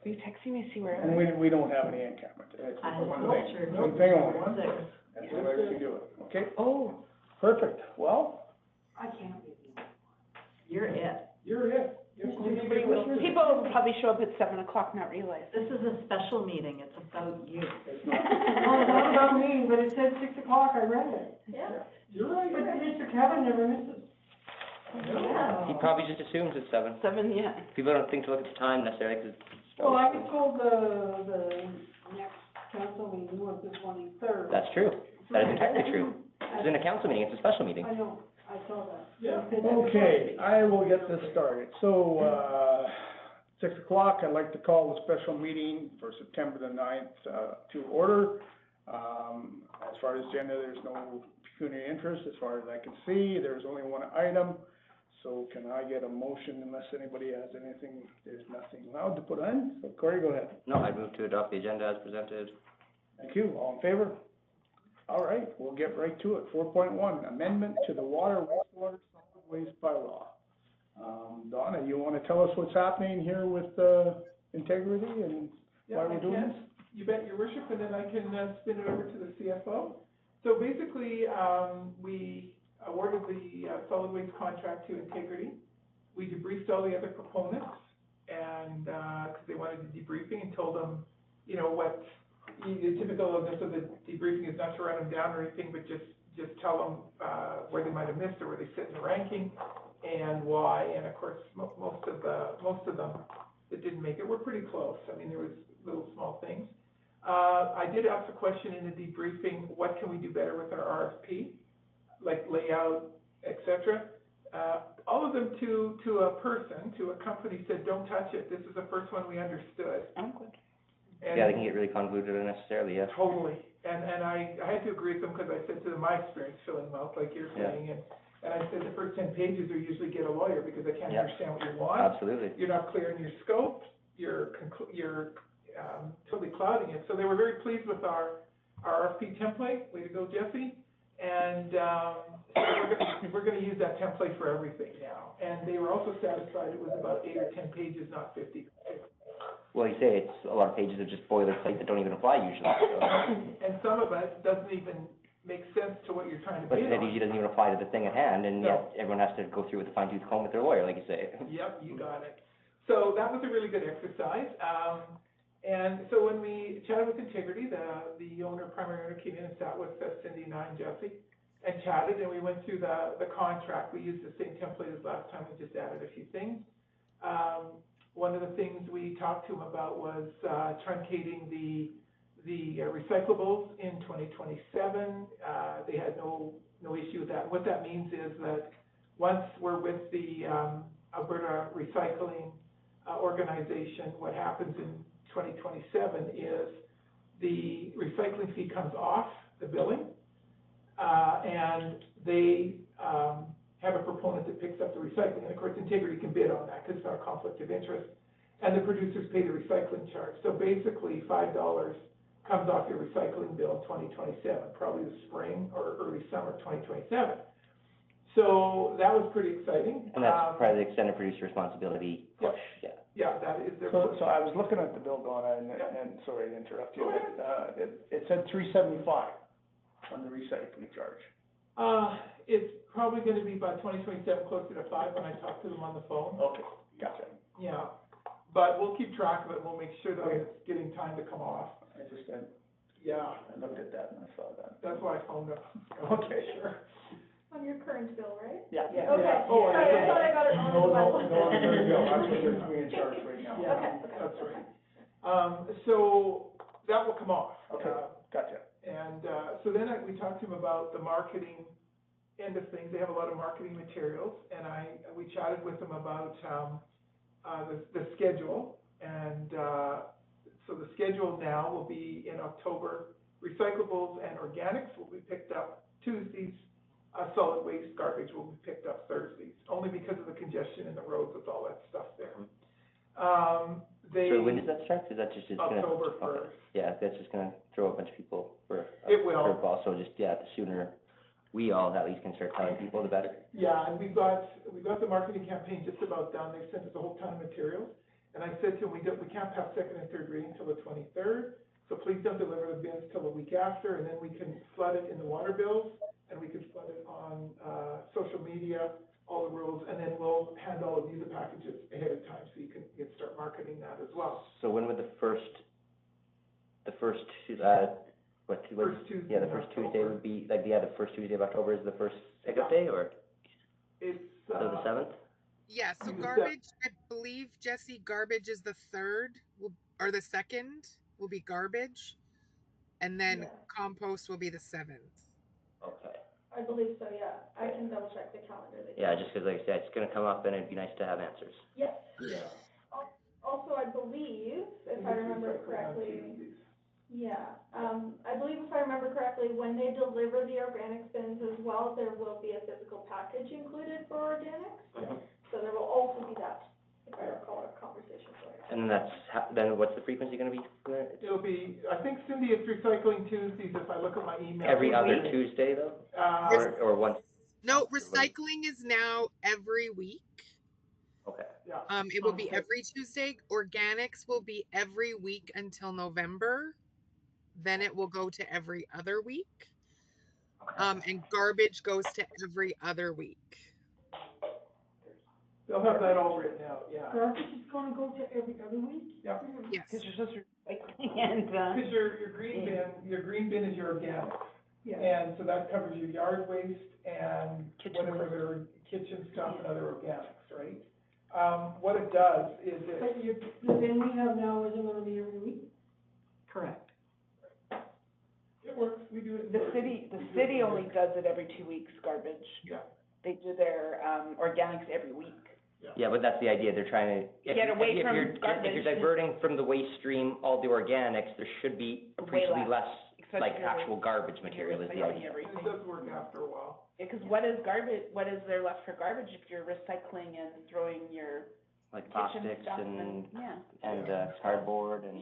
Will you text me to see where? And we don't have any in camera today. It's I'm one not thing. sure. One thing only. One thing. That's the way we can do it, okay? Oh, Perfect. Well, I can't be there. You're it. you're it. everybody will. People will probably show up at 7 o'clock, not realize. This is a special meeting, it's about you. It's not. No, it's not about me, but it said 6 o'clock, I read it. Yeah. You're right. But Mr. Kevin never misses. Yeah. He probably just assumes it's 7. 7, yeah. People don't think to look at the time necessarily, because it's... Well, I was told the next council meeting was the 23rd. That's true. That is entirely true. This isn't a council meeting, it's a special meeting. I know, I saw that. Yeah. Okay, I will get this started. So, 6 o'clock, I'd like to call the special meeting for September the 9th, to order. As far as agenda, there's no pecuniary interest, as far as I can see. There's only one item. So can I get a motion unless anybody has anything? There's nothing allowed to put on. So Corey, go ahead. No, I move to adopt the agenda as presented. Thank you. All in favor? All right, we'll get right to it. 4.1, amendment to the water, wastewater, solid waste bylaw. Donna, you want to tell us what's happening here with, integrity and why we're doing this? You bet, your worship, and then I can, spin it over to the CFO. So basically, we awarded the, solid waste contract to Integrity. We debriefed all the other proponents, and, because they wanted a debriefing, and told them, you know, what, the typical of this of the debriefing is not to run them down or anything, but just tell them, where they might have missed or where they sit in the ranking, and why, and of course, most of them that didn't make it were pretty close. I mean, there was little small things. I did ask a question in the debriefing, what can we do better with our RFP, like layout, et cetera. All of them to a person, to a company said, don't touch it, this is the first one we understood. I'm good. And Yeah, they can get really convoluted unnecessarily, yeah. totally, and I had to agree with them, because I said to them, my experience filling them out, like you're Yeah. saying, and I said the first 10 pages are usually get a lawyer, because they can't Yeah. understand what you want. Absolutely. You're not clear in your scope, you're totally clouding it. So they were very pleased with our RFP template, way to go, Jesse. And, so we're gonna use that template for everything now. And they were also satisfied it was about 8 or 10 pages, not 50. Well, you say it's a lot of pages of just boilerplate that don't even apply usually, so. And some of it doesn't even make sense to what you're trying to But bid it on. usually doesn't even apply to the thing at hand, and yet everyone has to go through with a fine tooth comb with their lawyer, like you say. Yep, you got it. So that was a really good exercise. And so when we chatted with Integrity, the owner, primary owner, came in and sat with Cindy and I and Jesse and chatted, and we went through the contract. We used the same template as last time, we just added a few things. One of the things we talked to them about was truncating the recyclables in 2027. They had no issue with that. What that means is that once we're with the Alberta Recycling Organization, what happens in 2027 is the recycling fee comes off the billing, and they have a proponent that picks up the recycling. And of course, Integrity can bid on that because it's not a conflict of interest. And the producers pay the recycling charge. So basically, $5 comes off your recycling bill in 2027, probably the spring or early summer 2027. So that was pretty exciting. And that's part of the extended producer responsibility push, yeah. Yeah, that is their. So I was looking at the bill, Donna, and sorry to interrupt you, but, it said $375 on the recycling charge. It's probably gonna be by 2027, closer to 5 when I talk to them on the phone. Okay, gotcha. Yeah, but we'll keep track of it, we'll make sure that it's getting time to come off. I looked at that and I saw that. That's why I phoned up. Okay, sure. On your current bill, right? Yeah. Yeah. Okay, Yeah. Oh, sorry, I yeah. thought I got it wrong. No, on the bill, that's what you're in charge right now. Yeah, Okay. that's right. So that will come off. Okay, gotcha. And, so then we talked to him about the marketing end of things. They have a lot of marketing materials, and we chatted with them about, the schedule. And, so the schedule now will be in October. Recyclables and organics will be picked up Tuesdays. Solid waste, garbage will be picked up Thursdays, only because of the congestion in the roads with all that stuff there. So when does that start? Is that just gonna? October Okay. 1st. Yeah, that's just gonna throw a bunch of people for a It will. curveball, so just, yeah, the sooner we all at least can start telling people, the better. Yeah, and we've got the marketing campaign just about done. They've sent us a whole ton of materials. And I said to him, we can't have second and third reading till the 23rd, so please don't deliver the bins till the week after, and then we can flood it in the water bills, and we can flood it on, social media, all the rules, and then we'll hand all of you the packages ahead of time, so you can start marketing that as well. So when would the first, First Tuesday yeah, the in first October. Tuesday would be, like, the first Tuesday of October is the first pickup day, or, It's, so the 7th? Yeah, so The garbage, I believe, Jesse, garbage is the 3rd, or the 2nd will be garbage. And then Yeah. compost will be the 7th. Okay. I believe so, yeah. I can double check the calendar. Yeah, just 'cause like I said, it's gonna come up and it'd be nice to have answers. Yes. Yeah. Also, I believe, if I remember correctly, yeah, I believe if I remember correctly, when they deliver the organic bins as well, there will be a physical package included for organics. Mhm. So there will also be that, if I recall our conversation earlier. And then what's the frequency gonna be for it? It'll be, I think, Cindy, it's recycling Tuesdays, if I look at my email. Every other Tuesday though, or once? No, recycling is now every week. Okay. Yeah. It will be every Tuesday. Organics will be every week until November. Then it will go to every other week. And garbage goes to every other week. They'll have that all written out, yeah. Garbage is gonna go to every other week? Yeah. Yes. Because you're supposed to recycling and, Because your green bin is your organic, Yeah. and so that covers your yard waste and Kitchen whatever waste. their kitchen stuff and other organics, right? What it does is But the bin we have now isn't gonna be every week? Correct. it works, we do it. the city only does it every 2 weeks, garbage. Yeah. They do their, organics every week. Yeah, but that's the idea, they're trying to. Get away from If garbage. you're diverting from the waste stream all the organics, there should be Way appreciably less. less, Especially like, if you're actual garbage material is the recycling idea. everything. It does work after a while. Yeah, 'cause what is there left for garbage if you're recycling and throwing your Like kitchen plastics stuff and, yeah. cardboard and,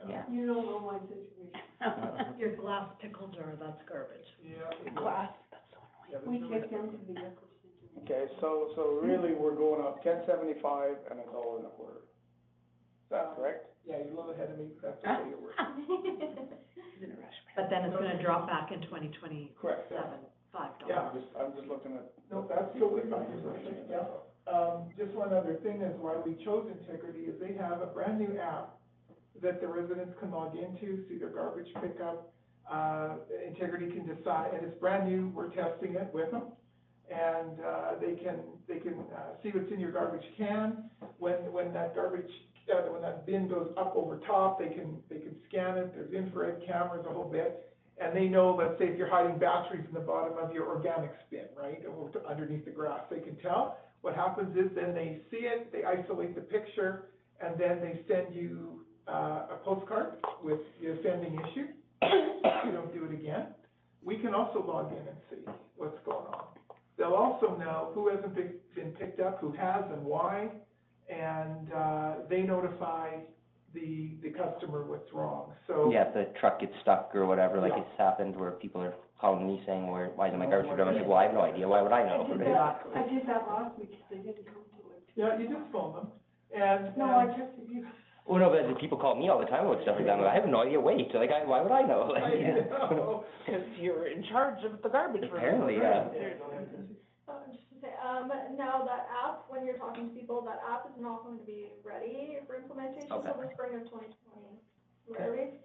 Yeah. You don't know my situation. Your glass pickle jar, that's garbage. Yeah. it does. Glass, that's so Yeah, annoying. there's We no take them to the airport. Okay, so really, we're going up $10.75 and $1.25. Is that correct? Yeah, you're a little ahead of me, but that's the way it works. He's in a rush. But then it's gonna drop back in 2027, Correct. $5. Yeah. I'm just looking at. No, that's totally fine, yeah. Just one other thing is why we chose Integrity is they have a brand new app that the residents can log into, see their garbage pickup. Integrity can decide, and it's brand new, we're testing it with them. And, they can see what's in your garbage can. When that garbage, when that bin goes up over top, they can scan it, there's infrared cameras, a whole bit. And they know, let's say if you're hiding batteries in the bottom of your organics bin, right, or underneath the grass, they can tell. What happens is then they see it, they isolate the picture, and then they send you, a postcard with the offending issue. You don't do it again. We can also log in and see what's going on. They'll also know who hasn't been picked up, who has and why, and, they notify the customer what's wrong, so. Yeah, if the truck gets stuck or whatever, like Yeah. it's happened where people are calling me saying, why isn't my garbage driven? I said, well, I have no idea, why would I know? I did that last week, they didn't come to it. Yeah, you just phone them, and. No, I texted you. Well, no, but people call me all the time about stuff like that, I'm like, I have no idea, wait, like, why would I know? Like, I know. Because you're in charge of the garbage. Apparently, yeah. Just to say, now that app, when you're talking to people, that app is not going to be ready for implementation until Okay. the spring of 2020. Where are we?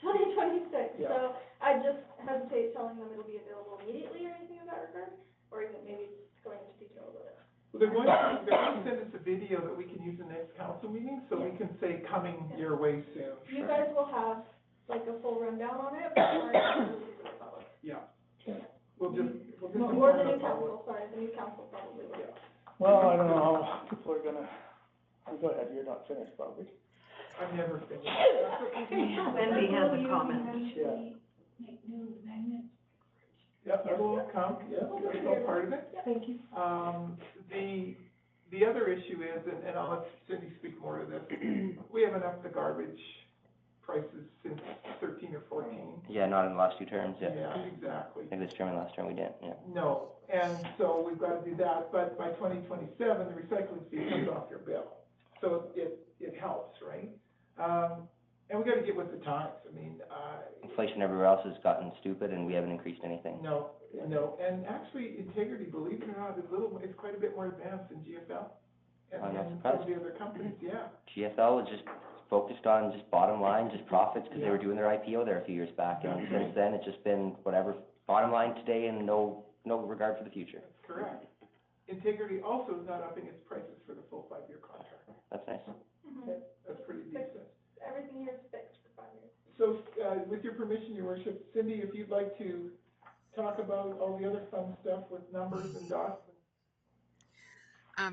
2026. Yeah. So I just hesitate telling them it'll be available immediately or anything of that regard, or even maybe going into detail about it. Well, they're going to send us a video that we can use in the next council meeting, so we can say coming your way soon. You guys will have like a full rundown on it, but I'm not release it to the public. Yeah. We'll just. Or the new council, sorry, the new council probably will. Yeah. Well, I don't know how people are gonna, go ahead, you're not finished probably. I'm never finished. Wendy has a comment. Yeah. Make new magnets. Yep, that will come, yes, that's all part of it. Thank you. The other issue is, and I'll let Cindy speak more to this, we haven't upped the garbage prices since 13 or 14. Yeah, not in the last two terms, yeah. Yeah, exactly. Maybe this term and last term we didn't, yeah. No, and so we've got to do that, but by 2027, the recycling fee comes off your bill. So it And we gotta get with the times, I mean, Inflation everywhere else has gotten stupid and we haven't increased anything. no, and actually Integrity, believe it or not, is quite a bit more advanced than GFL. And I'm not and some of surprised. the other companies, yeah. GFL was just focused on just bottom line, just profits, because they were doing their IPO there a few years back, and since then, it's just been whatever, bottom line today and no regard for the future. That's correct. Integrity also is not upping its prices for the full 5-year contract. That's nice. Mhm. That's pretty decent. Everything here is fixed for 5 years. So, with your permission, your worship, Cindy, if you'd like to talk about all the other fun stuff with numbers and dots.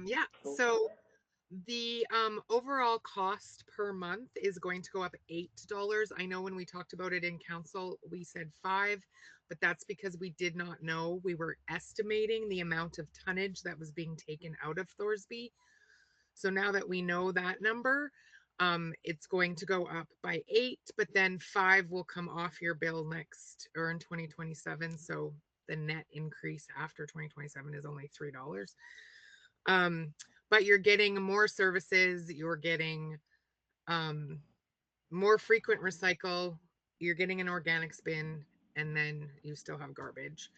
Yeah, so the overall cost per month is going to go up $8. I know when we talked about it in council, we said $5, but that's because we did not know. We were estimating the amount of tonnage that was being taken out of Thorsby. So now that we know that number, it's going to go up by 8, but then 5 will come off your bill next or in 2027. So the net increase after 2027 is only $3. But you're getting more services, you're getting more frequent recycle, you're getting an organics bin, and then you still have garbage.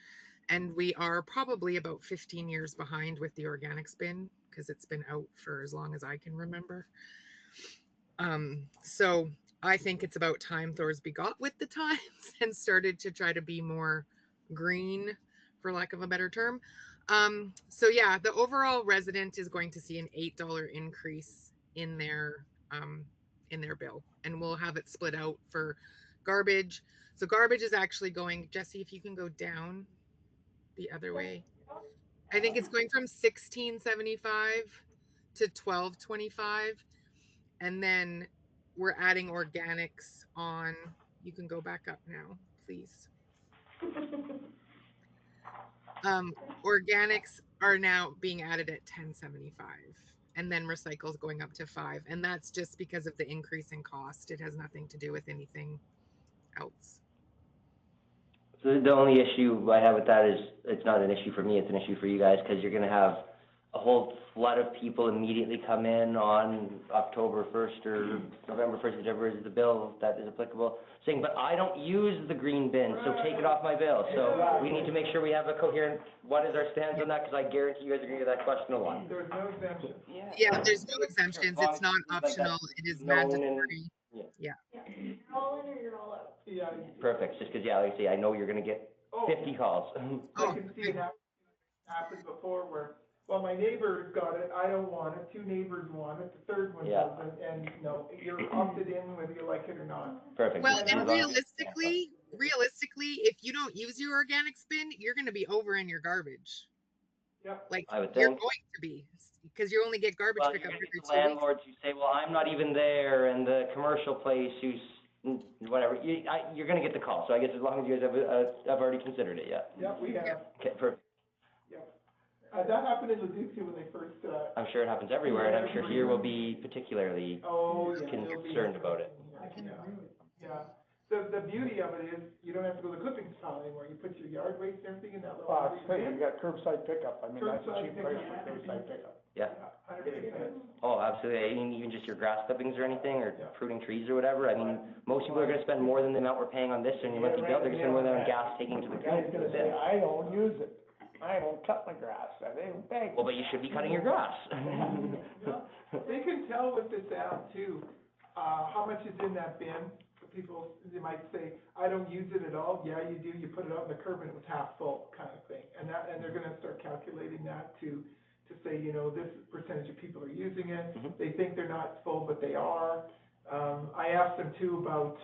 And we are probably about 15 years behind with the organics bin because it's been out for as long as I can remember. So I think it's about time Thorsby got with the times and started to try to be more green, for lack of a better term. So yeah, the overall resident is going to see an $8 increase in their bill, and we'll have it split out for garbage. So garbage is actually going, Jesse, if you can go down the other way. I think it's going from $16.75 to $12.25, and then we're adding organics on. You can go back up now, please. Organics are now being added at $10.75, and then recycles going up to $5, and that's just because of the increase in cost. It has nothing to do with anything else. So the only issue I have with that is, it's not an issue for me, it's an issue for you guys, because you're gonna have a whole flood of people immediately come in on October 1st or November 1st, whichever is the bill that is applicable, saying, but I don't use the green bin, so take it off my bill. So we need to make sure we have a coherent, what is our stance on that, because I guarantee you guys are gonna get that question a lot. There's no exemption. Yeah, there's no exemptions. It's not optional. It is mandatory. Yeah. You're all in or you're all out. Yeah. Perfect, just because, yeah, like I say, I know you're gonna get 50 calls. I can see it happened before where, well, my neighbor's got it, I don't want it, 2 neighbors want it, the third one Yeah. doesn't, and, no, you're opted in whether you like it or not. Perfect. Well, Just as and long as- realistically, if you don't use your organics bin, you're going to be over in your garbage. Yep. Like, I would you're think. going to be, because you only get garbage Well, pickup you're every gonna 2 get the weeks. landlords who say, well, I'm not even there, and the commercial place who's, whatever, you're gonna get the call, so I guess as long as you guys have already considered it, yeah. Yep, we have, Okay, perfect. yep. That happened in Leduc too when they first, I'm sure it happens everywhere, and I'm sure here we'll be particularly oh, yeah. it'll be concerned about it. I can agree with you. Yeah, the beauty of it is, you don't have to go to the clippings pile anymore, you put your yard waste and everything in that little. Well, it's great, you got curbside pickup, I mean, that's a Curbside cheap price pickup. for curbside pickup. Yeah. 100%. Oh, absolutely, I mean, even just your grass clippings or anything, or Yeah. pruning trees or whatever, I mean, most people are gonna spend more than the amount we're paying on this in your monthly bill, they're gonna spend more than on gas taking to the The guy's gonna say, bin. I don't use it, I don't cut my grass, I don't bag. Well, but you should be cutting your grass. They can tell with this app too, how much is in that bin. People, they might say, I don't use it at all. Yeah, you do. You put it out in the curb and it was half full, kind of thing. And they're gonna start calculating that to say, you know, this percentage of people are using it. Mhm. They think they're not full, but they are. I asked them too about,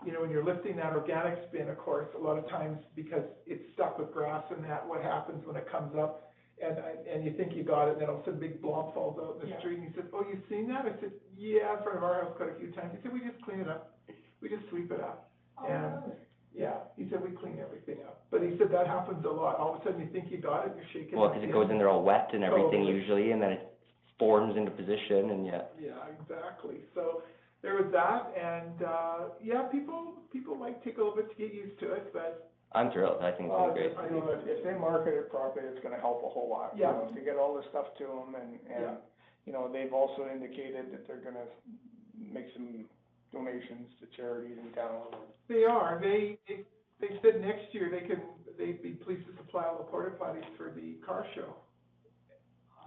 you know, when you're lifting that organics bin, of course, a lot of times because it's stuck with grass and that, what happens when it comes up? And you think you got it, and then all of a sudden, big blob falls out in the street, and he said, oh, you've seen that? I said, yeah, in front of our house quite a few times. He said, we just clean it up. We just sweep it up. And, yeah, he said, we clean everything up. But he said that happens a lot. All of a sudden, you think you got it, you're shaking. Well, because it goes in there all wet and everything Totally. usually, and then it forms into position, and yeah. Yeah, exactly. So there was that, and, yeah, people might take a little bit to get used to it, but. I'm thrilled, I think it's Well, great. you know, if they market it properly, it's gonna help a whole lot. You Yeah. know, to get all this stuff to them, and, Yeah. you know, they've also indicated that they're gonna make some donations to charities in town. They are, they said next year they'd be pleased to supply all the porta potties for the car show.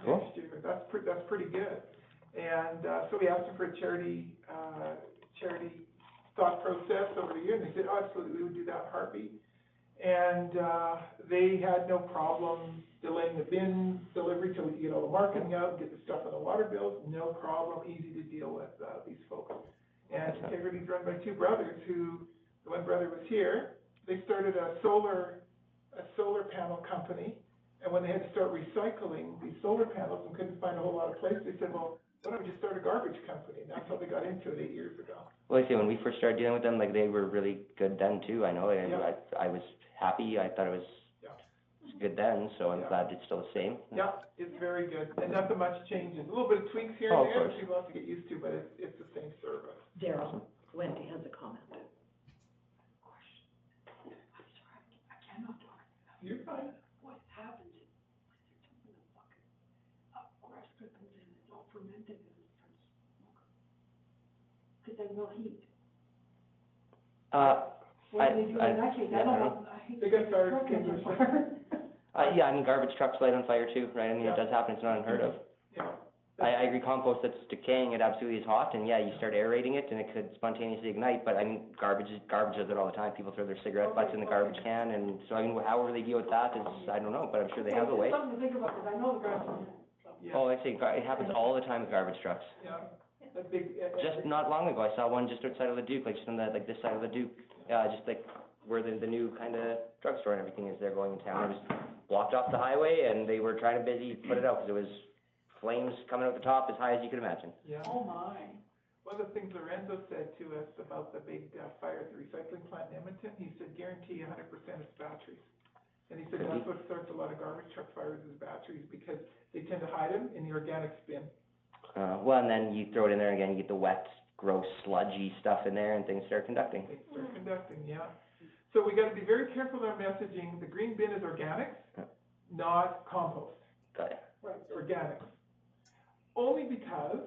Cool. Next year, that's pretty good. And, so we asked them for a charity thought process over the year, and they said, oh, absolutely, we would do that in a heartbeat. And, they had no problem delaying the bin delivery till we could get all the marketing out, get the stuff on the water bills, no problem, easy to deal with, these folks. And Integrity's run by two brothers who, the one brother was here, they started a solar panel company, and when they had to start recycling these solar panels and couldn't find a whole lot of place, they said, well, why don't we just start a garbage company? And that's how they got into it 8 years ago. Well, I say, when we first started dealing with them, like, they were really good then too, I know, Yeah. I was happy, I thought it was good then, so I'm glad it's still the same. Yeah, it's very good, and nothing much changes, a little bit of tweaks here Oh, and of there course. that people have to get used to, but it's the same service. Daryl, Wendy has a comment. You're fine. What happens is, there's something in the bucket of grass clippings and it's all fermented and it starts smoking. Cause they will heat. What do they do in that case? I don't know. I hate They to got get fire truck in the extinguishers. fire. Yeah, I mean, garbage trucks light on fire too, right? I mean, it Yeah. does happen, it's not unheard of. Yeah. I agree, compost that's decaying, it absolutely is hot, and yeah, you start aerating it, and it could spontaneously ignite, but I mean, garbage does it all the time, people throw their cigarette butts in the garbage can, and so, I mean, however they deal with that is, I don't know, but I'm sure they have a way. It's something to think about, cause I know the grass is, Yeah. Oh, I say, it happens all the time with garbage trucks. Yeah, that big, Just not long ago, I saw one just outside of Leduc, like just on the, like this side of Leduc, just like where the new kind of drugstore and everything is there going in town. It was blocked off the highway, and they were trying to put it out, because it was flames coming out the top as high as you could imagine. yeah. oh my. One of the things Lorenzo said to us about the big, fire at the recycling plant in Edmonton, he said, guarantee 100% it's batteries. And he said, that's what starts a lot of garbage truck fires is batteries, because they tend to hide them in the organics bin. Well, and then you throw it in there again, you get the wet, gross, sludgy stuff in there, and things start conducting. They start conducting, yeah. So we gotta be very careful in our messaging. The green bin is organics, not compost. Got it. Right. Organics. Only because,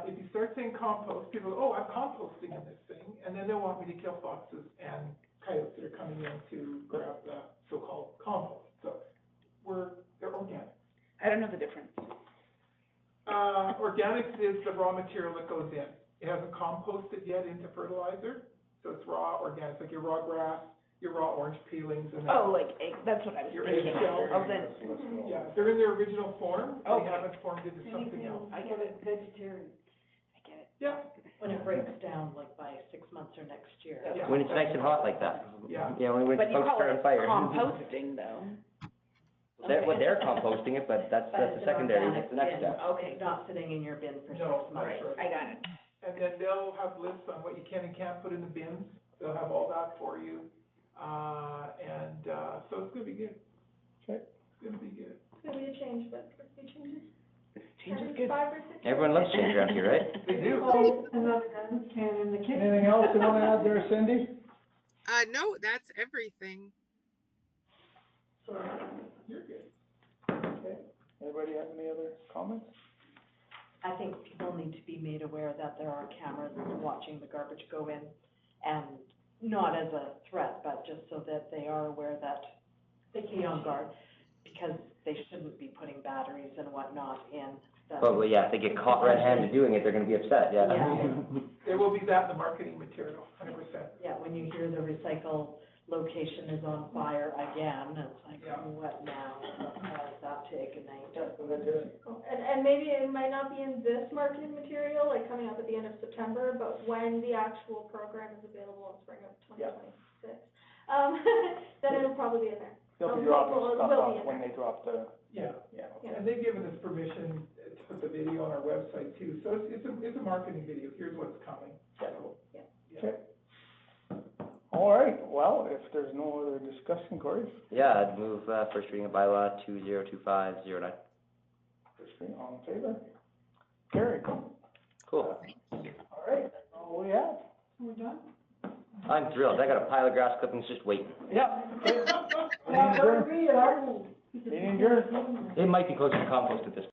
if you start saying compost, people go, oh, I'm composting in this thing, and then they'll want me to kill foxes and coyotes that are coming in to grab the so-called compost. So, they're organic. I don't know the difference. Organics is the raw material that goes in. It hasn't composted yet into fertilizer, so it's raw organics, like your raw grass, your raw orange peelings, and Oh, like egg, that's what I was Your thinking eggshell. of then. yeah, they're in their original form. They Okay. haven't formed into something else. I get it. Vegetarian. I get it. Yeah, When it breaks down, like by 6 months or next year. yeah. When it's nice and hot like that. Yeah. Yeah, when But you folks call start it on fire. composting though. They're composting it, but that's But the it's an secondary, organic that's the next bin. step. Okay. It's not sitting in your bin for 6 No, months. that's right. I got it. And then they'll have lists on what you can and can't put in the bins. They'll have all that for you. So it's gonna be good. Okay. It's gonna be good. It's gonna be a change, but it's gonna be changes. Change is Every good. 5 or 6 years. Everyone loves change around here, right? They do. Oh, another garbage can in the kitchen. Anything else you wanna add there, Cindy? No, that's everything. So, You're good. Okay, anybody have any other comments? I think people need to be made aware that there are cameras watching the garbage go in, and not as a threat, but just so that they are aware that they can be on guard, because they shouldn't be putting batteries and whatnot in. the- But, yeah, if they get caught red-handed doing it, they're gonna be upset, yeah. Yeah. There will be that in the marketing material, 100%. Yeah, when you hear the recycle location is on fire again, it's like, Yeah. what now? What caused that to ignite? And maybe it might not be in this marketing material, like coming up at the end of September, but when the actual program is available in spring of 2026, then it'll probably be in there. They'll be Well, dropping it stuff will be off in when there. they drop the, Yeah. yeah. Yeah. And they've given us permission to put the video on our website too. So it's a marketing video. Here's what's coming. So, Yeah. Okay. All right, well, if there's no other discussion, Corey, Yeah, I'd move, first reading of bylaw 202509. first thing, all in favor? Carried. Cool. All right, that's all we have. we're done? I'm thrilled, I got a pile of grass clippings just waiting. Yeah. Well, don't be, I will. Meeting adjourned. It might be close to compost at this